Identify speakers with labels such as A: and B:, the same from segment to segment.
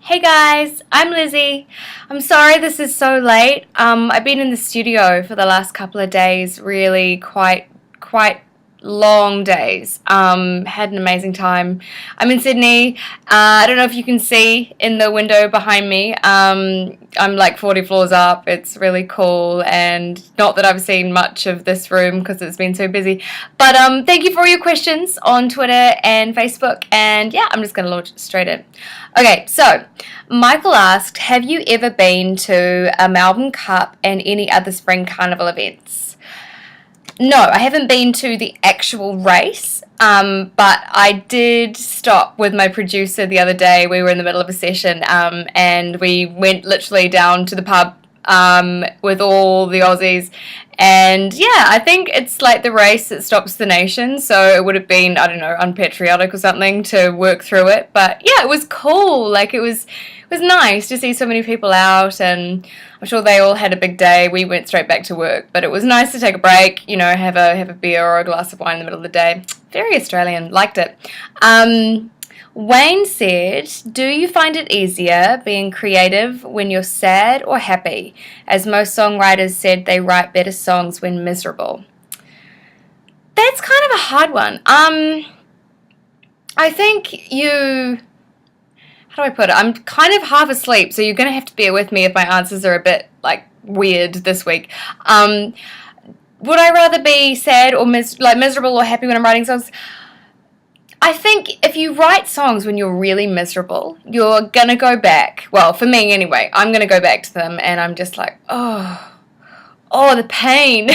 A: Hey guys, I'm Lizzie. I'm sorry this is so late. I've been in the studio for the last couple of days, really quite long days. Had an amazing time. I'm in Sydney. I don't know if you can see in the window behind me. I'm like 40 floors up. It's really cool, and not that I've seen much of this room because it's been so busy. But thank you for all your questions on Twitter and Facebook, and yeah, I'm just going to launch straight in. Okay, so Michael asked, have you ever been to a Melbourne Cup and any other spring carnival events? No, I haven't been to the actual race, but I did stop with my producer the other day. We were in the middle of a session, and we went literally down to the pub with all the Aussies. And yeah, I think it's like the race that stops the nation, so it would have been, I don't know, unpatriotic or something to work through it. But yeah, it was cool. Like it was nice to see so many people out, and I'm sure they all had a big day. We went straight back to work, but it was nice to take a break, you know, have a beer or a glass of wine in the middle of the day. Very Australian, liked it. Wayne said, do you find it easier being creative when you're sad or happy? As most songwriters said they write better songs when miserable. That's kind of a hard one. I think how do I put it? I'm kind of half asleep, so you're going to have to bear with me if my answers are a bit, like, weird this week. Would I rather be sad or miserable or happy when I'm writing songs? I think if you write songs when you're really miserable, you're going to go back. Well, for me anyway, I'm going to go back to them and I'm just like, oh, the pain.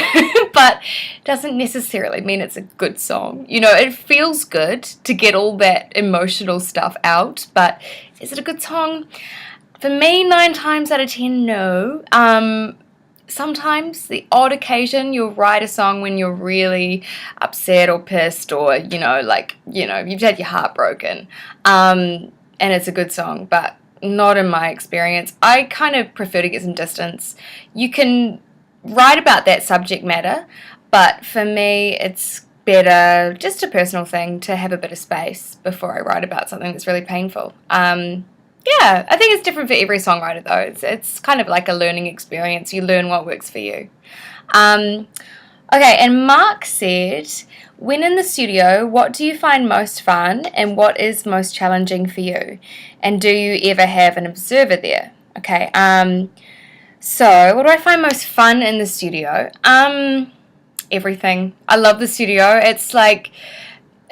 A: But it doesn't necessarily mean it's a good song. You know, it feels good to get all that emotional stuff out, but is it a good song? For me, 9 times out of 10, no. Sometimes, the odd occasion, you'll write a song when you're really upset or pissed or, you've had your heart broken, and it's a good song, but not in my experience. I kind of prefer to get some distance. You can write about that subject matter, but for me, it's better, just a personal thing, to have a bit of space before I write about something that's really painful. Yeah, I think it's different for every songwriter, though. It's kind of like a learning experience. You learn what works for you. Okay, and Mark said, when in the studio, what do you find most fun and what is most challenging for you? And do you ever have an observer there? Okay, so what do I find most fun in the studio? Everything. I love the studio.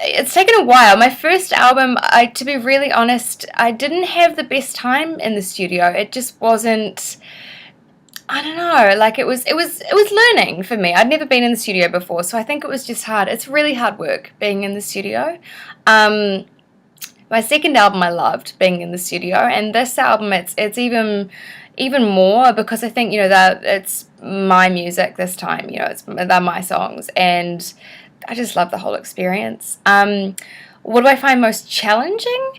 A: It's taken a while. My first album, to be really honest, I didn't have the best time in the studio. It just wasn't, I don't know, like it was learning for me. I'd never been in the studio before, so I think it was just hard. It's really hard work being in the studio. My second album I loved being in the studio, and this album it's even more, because I think, that it's my music this time, they're my songs, and I just love the whole experience. What do I find most challenging?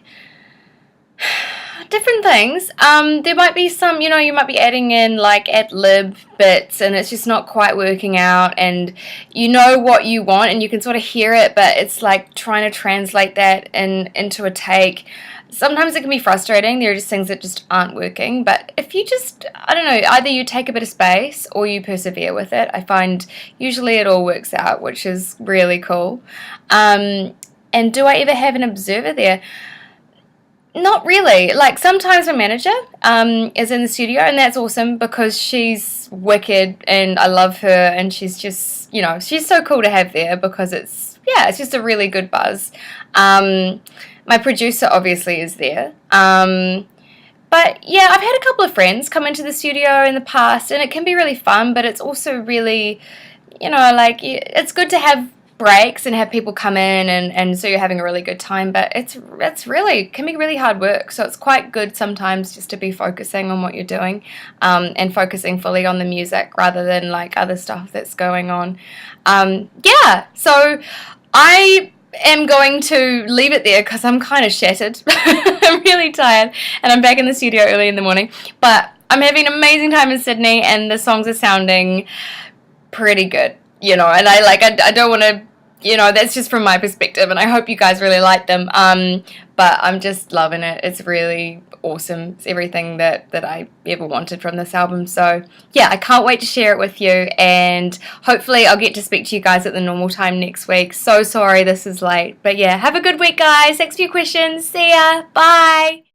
A: Different things. There might be some, you might be adding in like ad-lib bits and it's just not quite working out, and you know what you want and you can sort of hear it, but it's like trying to translate that into a take. Sometimes it can be frustrating. There are just things that just aren't working. But if you just, I don't know, either you take a bit of space or you persevere with it, I find usually it all works out, which is really cool. And do I ever have an observer there? Not really. Like, sometimes my manager is in the studio, and that's awesome because she's wicked and I love her, and she's just, she's so cool to have there because it's just a really good buzz. My producer obviously is there. But yeah, I've had a couple of friends come into the studio in the past, and it can be really fun, but it's also really, it's good to have breaks and have people come in and so you're having a really good time, but it's really can be really hard work, so it's quite good sometimes just to be focusing on what you're doing, and focusing fully on the music rather than like other stuff that's going on. So I am going to leave it there because I'm kind of shattered. I'm really tired and I'm back in the studio early in the morning, but I'm having an amazing time in Sydney and the songs are sounding pretty good, and I don't want to you know, that's just from my perspective, and I hope you guys really like them. But I'm just loving it. It's really awesome. It's everything that I ever wanted from this album. So yeah, I can't wait to share it with you, and hopefully I'll get to speak to you guys at the normal time next week. So sorry this is late, but yeah, have a good week, guys. Thanks for your questions. See ya. Bye.